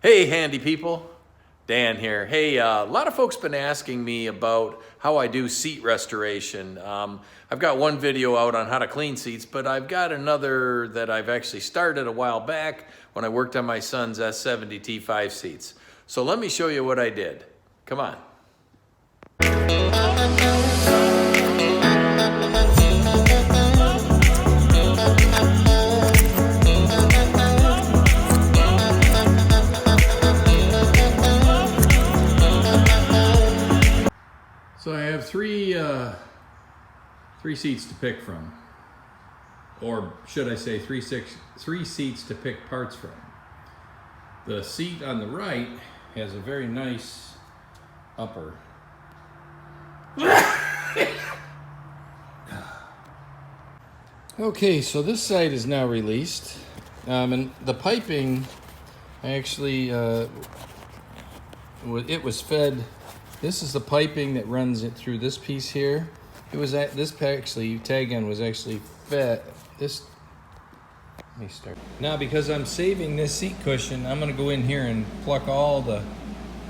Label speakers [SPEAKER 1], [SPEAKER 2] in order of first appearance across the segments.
[SPEAKER 1] Hey, handy people. Dan here. Hey, a lot of folks been asking me about how I do seat restoration. I've got one video out on how to clean seats, but I've got another that I've actually started a while back when I worked on my son's S70 T5 seats. So let me show you what I did. Come on. So I have three seats to pick from, or should I say three seats to pick parts from. The seat on the right has a very nice upper. Okay, so this side is now released, and the piping actually it was fed. This is the piping that runs it through this piece here. It was at this actually tag end was actually fed. Let me start now, because I'm saving this seat cushion. I'm going to go in here and pluck all the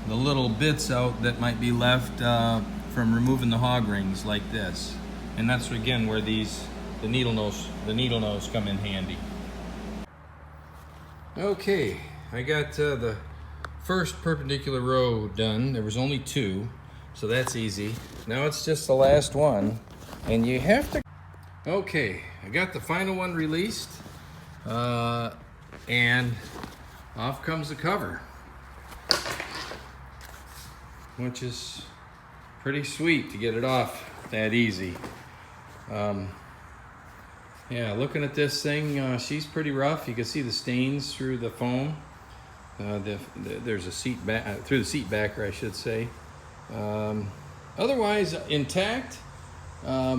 [SPEAKER 1] little bits out that might be left from removing the hog rings like this, and that's again where the needle nose come in handy. Okay, I got the first perpendicular row done. There was only two, so that's easy. Now it's just the last one, and you have to. Okay, I got the final one released, and off comes the cover, which is pretty sweet to get it off that easy. Yeah, looking at this thing, she's pretty rough. You can see the stains through the foam. There's a seat back through the seat backer, I should say. Otherwise intact.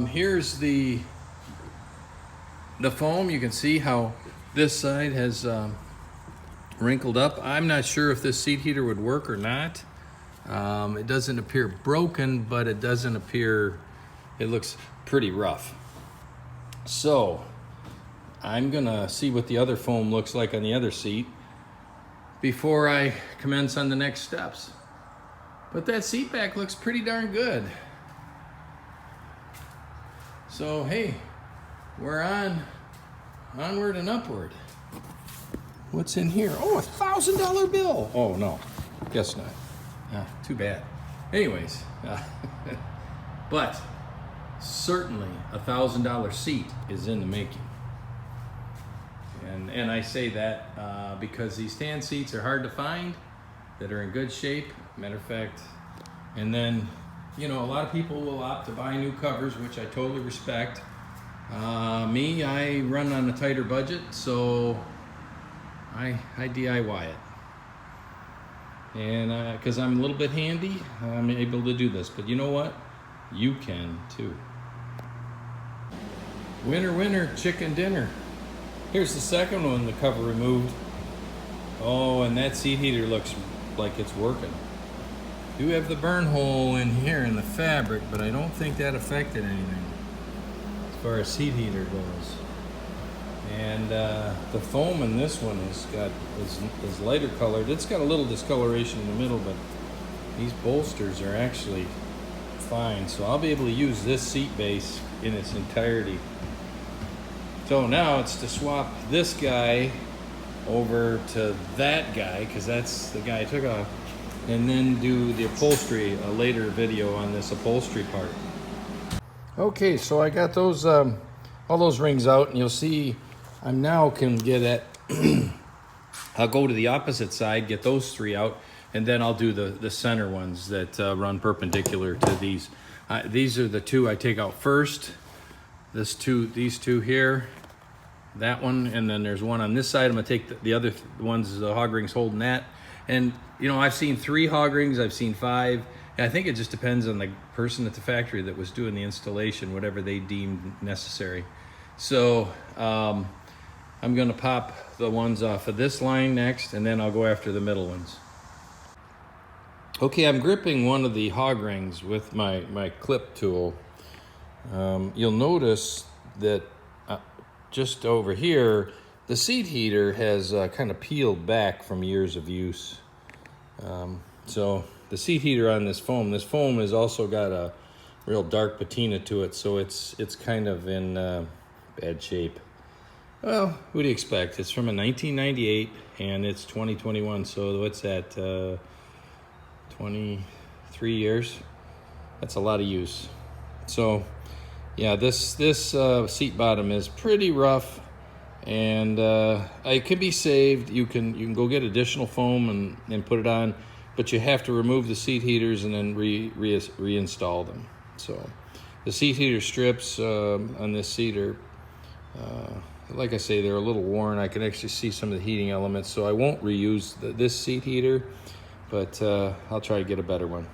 [SPEAKER 1] Here's the foam. You can see how this side has wrinkled up. I'm not sure if this seat heater would work or not. It doesn't appear broken, but it doesn't appear. It looks pretty rough. So I'm gonna see what the other foam looks like on the other seat before I commence on the next steps. But that seat back looks pretty darn good. So hey, we're onward and upward. What's in here? Oh, $1,000 bill. Oh no, guess not. Too bad. Anyways, but certainly $1,000 seat is in the making. And I say that because these tan seats are hard to find that are in good shape. Matter of fact, and then, you know, a lot of people will opt to buy new covers, which I totally respect. Me, I run on a tighter budget, so I DIY it. And because I'm a little bit handy, I'm able to do this. But you know what? You can too. Winner, winner, chicken dinner. Here's the second one, the cover removed. Oh, and that seat heater looks like it's working. Do have the burn hole in here in the fabric, but I don't think that affected anything as far as seat heater goes. And the foam in this one is lighter colored. It's got a little discoloration in the middle, but these bolsters are actually fine. So I'll be able to use this seat base in its entirety. So now it's to swap this guy over to that guy, because that's the guy I took off, and then do the upholstery, a later video on this upholstery part. Okay, so I got those all those rings out, and you'll see I now can get at I'll go to the opposite side, get those three out, and then I'll do the center ones that run perpendicular to these. These are the two I take out first. These two here, that one, and then there's one on this side. I'm gonna take the other ones, the hog rings holding that. And you know, I've seen 3 hog rings, I've seen 5. And I think it just depends on the person at the factory that was doing the installation, whatever they deemed necessary. So I'm gonna pop the ones off of this line next, and then I'll go after the middle ones. Okay, I'm gripping one of the hog rings with my clip tool. You'll notice that just over here, the seat heater has kind of peeled back from years of use. So the seat heater on this foam has also got a real dark patina to it, so it's kind of in bad shape. Well, what do you expect? It's from a 1998 and it's 2021, so what's that, 23 years? That's a lot of use. So yeah, this seat bottom is pretty rough, and it can be saved. You can go get additional foam and put it on, but you have to remove the seat heaters and then reinstall them. So the seat heater strips on this seat are, like I say, they're a little worn. I can actually see some of the heating elements, so I won't reuse this seat heater, but I'll try to get a better one.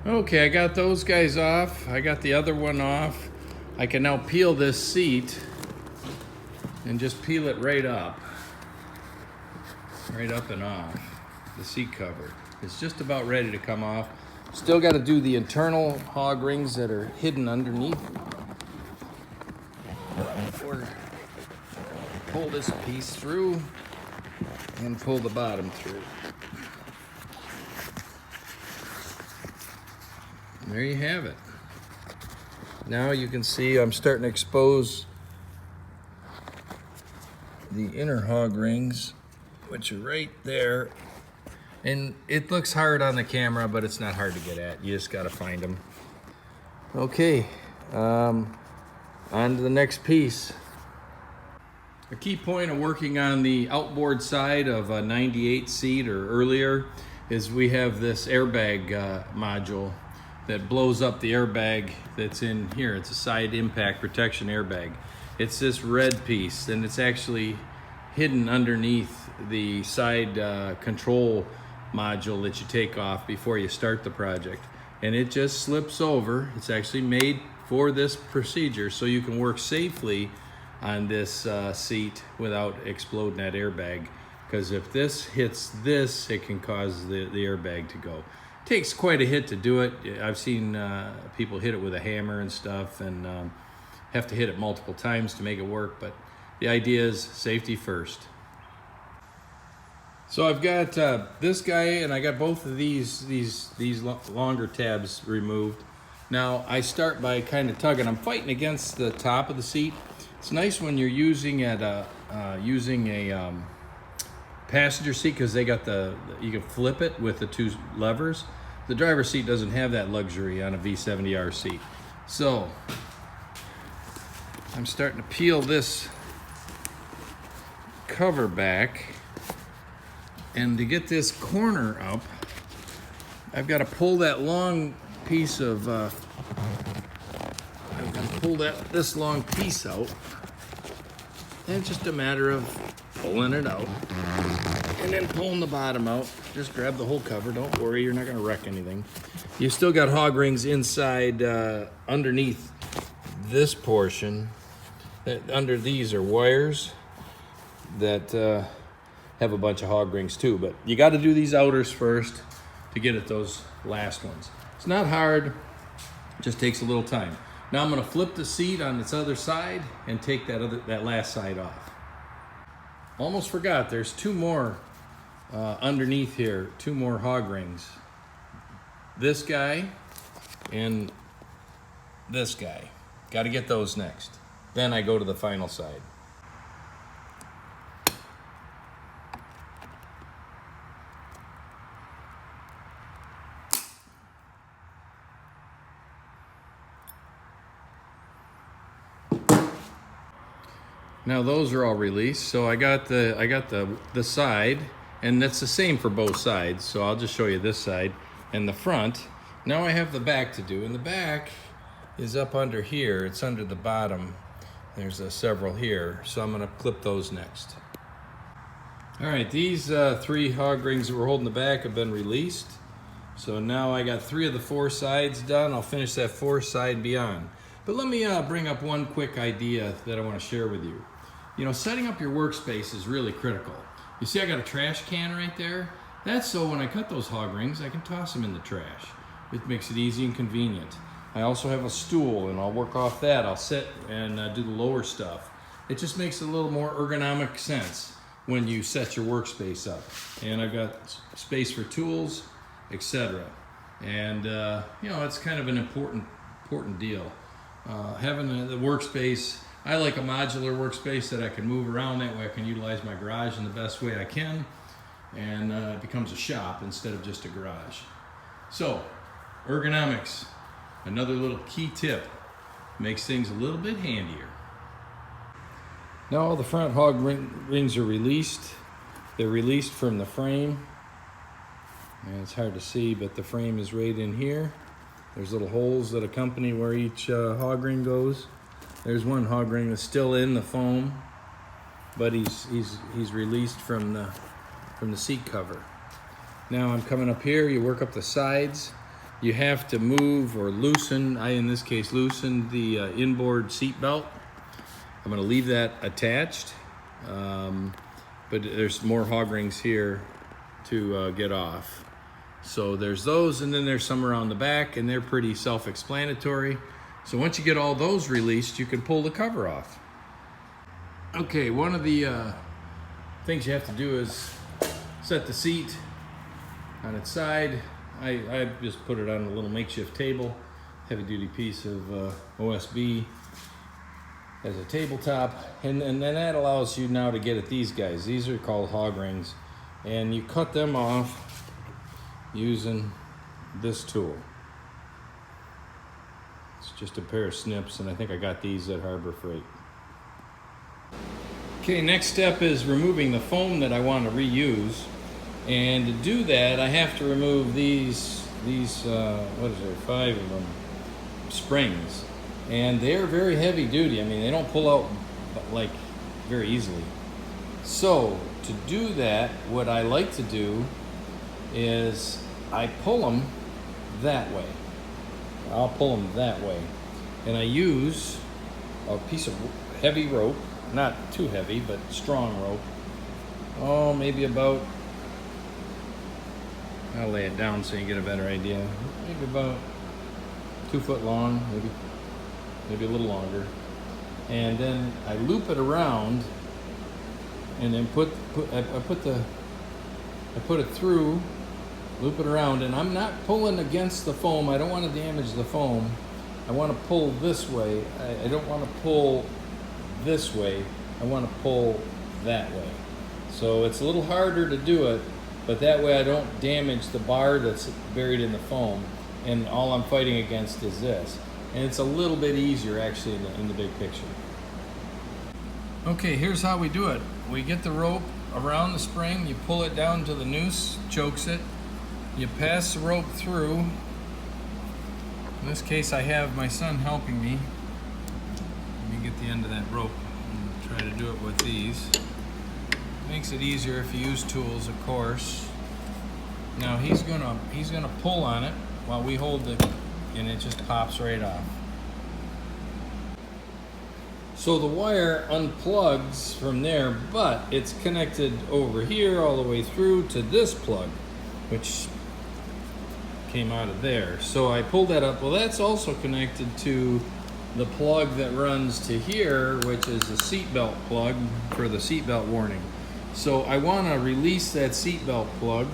[SPEAKER 1] Okay, I got those guys off. I got the other one off. I can now peel this seat and just peel it right up and off. The seat cover is just about ready to come off. Still got to do the internal hog rings that are hidden underneath. Pull this piece through and pull the bottom through. There you have it. Now you can see I'm starting to expose the inner hog rings, which are right there. And it looks hard on the camera, but it's not hard to get at. You just gotta find them. Okay, on to the next piece. A key point of working on the outboard side of a 98 seat or earlier is we have this airbag module that blows up the airbag that's in here. It's a side impact protection airbag. It's this red piece, and it's actually hidden underneath the side control module that you take off before you start the project. And it just slips over. It's actually made for this procedure so you can work safely on this seat without exploding that airbag. Because if this hits this, it can cause the airbag to go. Takes quite a hit to do it. I've seen people hit it with a hammer and stuff, and have to hit it multiple times to make it work, but the idea is safety first. So I've got this guy, and I got both of these longer tabs removed. Now I start by kind of tugging. I'm fighting against the top of the seat. It's nice when you're using a passenger seat, because they got you can flip it with the two levers. The driver's seat doesn't have that luxury on a V70R seat. So I'm starting to peel this cover back, and to get this corner up, I've got to pull that long piece of I've got to pull this long piece out, and it's just a matter of pulling it out and then pulling the bottom out. Just grab the whole cover. Don't worry, you're not going to wreck anything. You still got hog rings inside underneath this portion. Under these are wires that have a bunch of hog rings too, but you got to do these outers first to get at those last ones. It's not hard, it just takes a little time. Now I'm going to flip the seat on its other side and take that last side off. Almost forgot, there's two more underneath here, two more hog rings. This guy and this guy. Got to get those next. Then I go to the final side. Now those are all released. So I got the side, and that's the same for both sides. So I'll just show you this side and the front. Now I have the back to do, and the back is up under here. It's under the bottom. There's several here, so I'm gonna clip those next. All right, these three hog rings that we're holding the back have been released. So now I got 3 of the 4 sides done. I'll finish that 4th side beyond. But let me bring up one quick idea that I want to share with you. You know, setting up your workspace is really critical. You see I got a trash can right there? That's so when I cut those hog rings, I can toss them in the trash. It makes it easy and convenient. I also have a stool, and I'll work off that. I'll sit and do the lower stuff. It just makes a little more ergonomic sense. when you set your workspace up. And I've got space for tools, etc. And you know, it's kind of an important deal. Having the workspace, I like a modular workspace that I can move around. That way I can utilize my garage in the best way I can, and it becomes a shop instead of just a garage. So, ergonomics, another little key tip, makes things a little bit handier. Now all the front hog rings are released. They're released from the frame. And it's hard to see, but the frame is right in here. There's little holes that accompany where each hog ring goes. There's one hog ring that's still in the foam, but he's released from the seat cover. Now I'm coming up here. You work up the sides. You have to move or loosen. I, in this case, loosened the inboard seat belt. I'm going to leave that attached, but there's more hog rings here to get off. So there's those, and then there's some around the back, and they're pretty self-explanatory. So once you get all those released, you can pull the cover off. Okay, one of the things you have to do is set the seat on its side. I just put it on a little makeshift table, heavy-duty piece of OSB as a tabletop, and then that allows you now to get at these guys. These are called hog rings, and you cut them off using this tool. It's just a pair of snips, and I think I got these at Harbor Freight. Okay, next step is removing the foam that I want to reuse, and to do that I have to remove these what is there, 5 of them, springs, and they're very heavy duty. I mean, they don't pull out like very easily. So to do that, what I like to do is I pull them that way. I'll pull them that way. And I use a piece of heavy rope, not too heavy, but strong rope. Oh, maybe about, I'll lay it down so you get a better idea. Maybe about 2 foot long, maybe a little longer. And then I loop it around, and then I put it through, loop it around, and I'm not pulling against the foam. I don't want to damage the foam. I want to pull this way. I don't want to pull this way. I want to pull that way. So it's a little harder to do it, but that way I don't damage the bar that's buried in the foam, and all I'm fighting against is this. And it's a little bit easier actually in the big picture. Okay, here's how we do it. We get the rope around the spring, you pull it down to the noose, chokes it, you pass the rope through. In this case I have my son helping me. Let me get the end of that rope and try to do it with these. Makes it easier if you use tools, of course. Now he's gonna pull on it while we hold it, and it just pops right off. So the wire unplugs from there, but it's connected over here all the way through to this plug, which came out of there. So I pulled that up. Well, that's also connected to the plug that runs to here, which is the seatbelt plug for the seatbelt warning. So I want to release that seatbelt plug.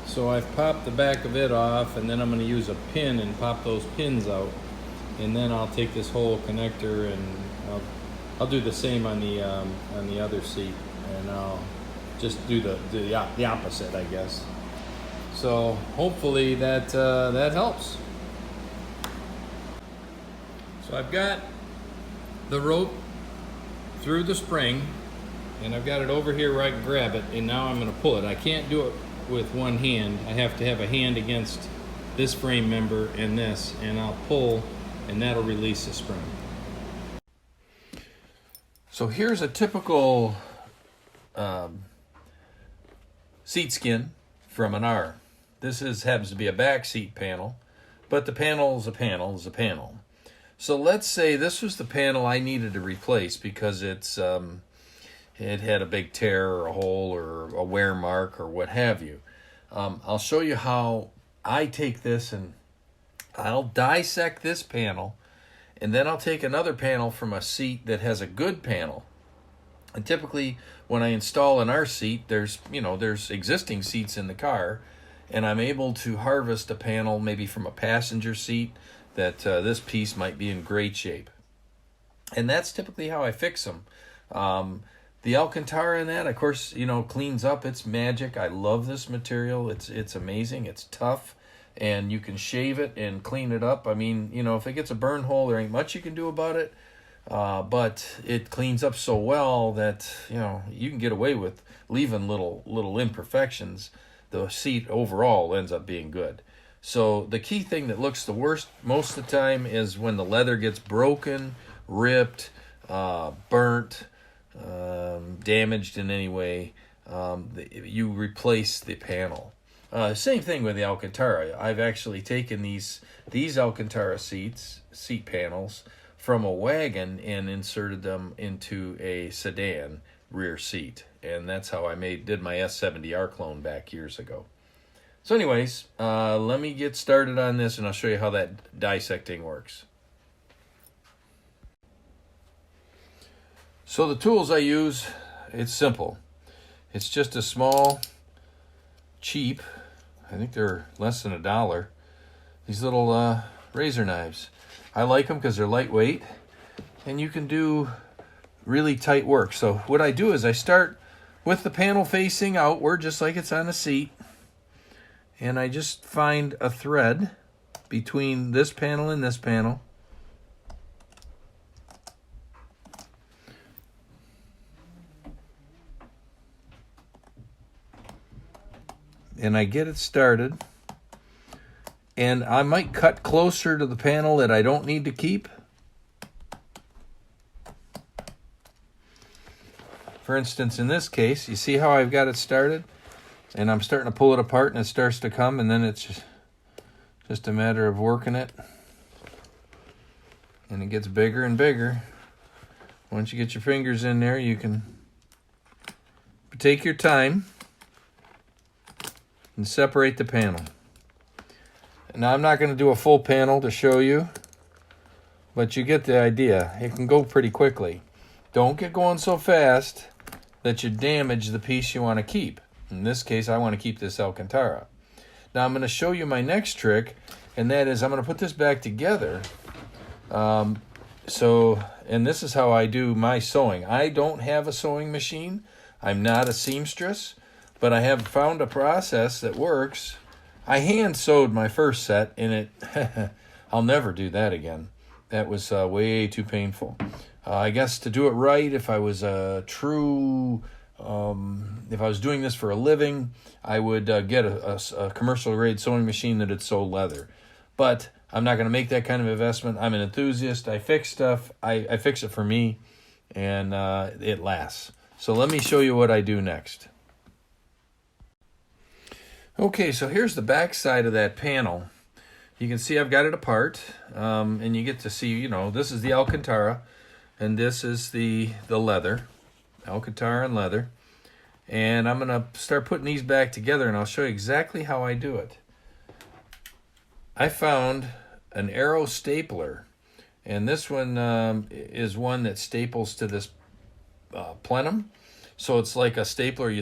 [SPEAKER 1] So I've popped the back of it off, and then I'm going to use a pin and pop those pins out. And then I'll take this whole connector and I'll do the same on the other seat, and I'll just do the opposite, I guess. So hopefully that helps. So I've got the rope through the spring, and I've got it over here where I can grab it, and now I'm going to pull it. I can't do it with one hand. I have to have a hand against this frame member and this, and I'll pull, and that'll release the spring. So here's a typical seat skin from an R. This happens to be a back seat panel, but the panel is a panel is a panel. So let's say this was the panel I needed to replace because it had a big tear or a hole or a wear mark or what have you. I'll show you how I take this, and I'll dissect this panel, and then I'll take another panel from a seat that has a good panel, And typically when I install an R seat, there's existing seats in the car, and I'm able to harvest a panel maybe from a passenger seat that this piece might be in great shape. And that's typically how I fix them. The Alcantara in that, of course, cleans up. It's magic. I love this material. It's amazing. It's tough, and you can shave it and clean it up. I mean, if it gets a burn hole, there ain't much you can do about it. But it cleans up so well that you can get away with leaving little imperfections. The seat overall ends up being good. So the key thing that looks the worst most of the time is when the leather gets broken, ripped, burnt, damaged in any way. You replace the panel. Same thing with the Alcantara. I've actually taken these Alcantara seat panels from a wagon and inserted them into a sedan rear seat. And that's how I did my S70R clone back years ago. So anyways, let me get started on this, and I'll show you how that dissecting works. So the tools I use, it's simple. It's just a small, cheap, I think they're less than $1, these little razor knives. I like them because they're lightweight, and you can do really tight work. So what I do is I start with the panel facing outward, just like it's on a seat, and I just find a thread between this panel and this panel. And I get it started. And I might cut closer to the panel that I don't need to keep. For instance, in this case, you see how I've got it started? And I'm starting to pull it apart, and it starts to come, and then it's just a matter of working it. And it gets bigger and bigger. Once you get your fingers in there, you can take your time and separate the panel. Now, I'm not going to do a full panel to show you, but you get the idea. It can go pretty quickly. Don't get going so fast that you damage the piece you want to keep. In this case, I want to keep this Alcantara. Now, I'm going to show you my next trick, and that is I'm going to put this back together. And this is how I do my sewing. I don't have a sewing machine. I'm not a seamstress, but I have found a process that works. I hand sewed my first set, and it I'll never do that again. That was way too painful. I guess to do it right, if I was a true, if I was doing this for a living, I would get a commercial grade sewing machine that would sew leather. But I'm not going to make that kind of investment. I'm an enthusiast. I fix stuff. I fix it for me, and it lasts. So let me show you what I do next. Okay, so here's the back side of that panel. You can see I've got it apart, and you get to see, this is the Alcantara, and this is the leather, Alcantara and leather. And I'm going to start putting these back together, and I'll show you exactly how I do it. I found an arrow stapler, and this one is one that staples to this plenum. So it's like a stapler,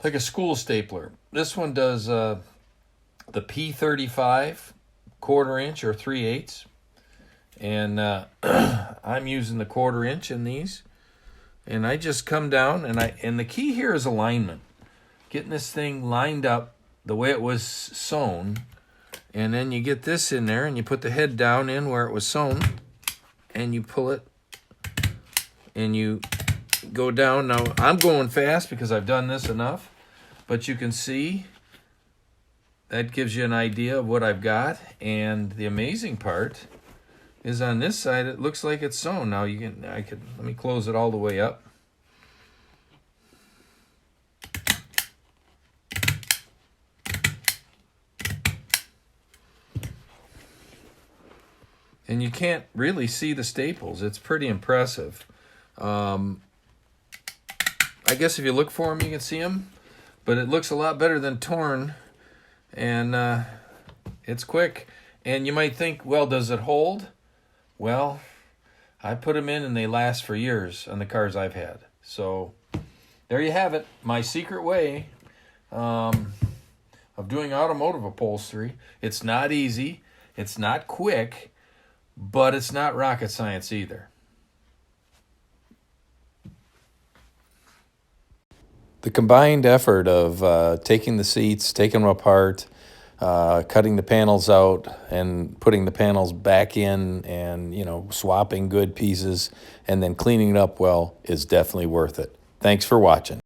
[SPEAKER 1] like a school stapler. This one does the P35 1/4" or 3/8, and I'm using the 1/4" in these. And I just come down, and the key here is alignment, getting this thing lined up the way it was sewn. And then you get this in there, and you put the head down in where it was sewn, and you pull it, and you go down. Now, I'm going fast because I've done this enough, but you can see that gives you an idea of what I've got. And the amazing part is on this side, it looks like it's sewn. Now, let me close it all the way up. And you can't really see the staples. It's pretty impressive. I guess if you look for them, you can see them. But it looks a lot better than torn. And it's quick. And you might think, well, does it hold? Well, I put them in and they last for years on the cars I've had. So there you have it. My secret way of doing automotive upholstery. It's not easy. It's not quick, but it's not rocket science either. The combined effort of taking the seats, taking them apart, cutting the panels out and putting the panels back in and, swapping good pieces and then cleaning it up well is definitely worth it. Thanks for watching.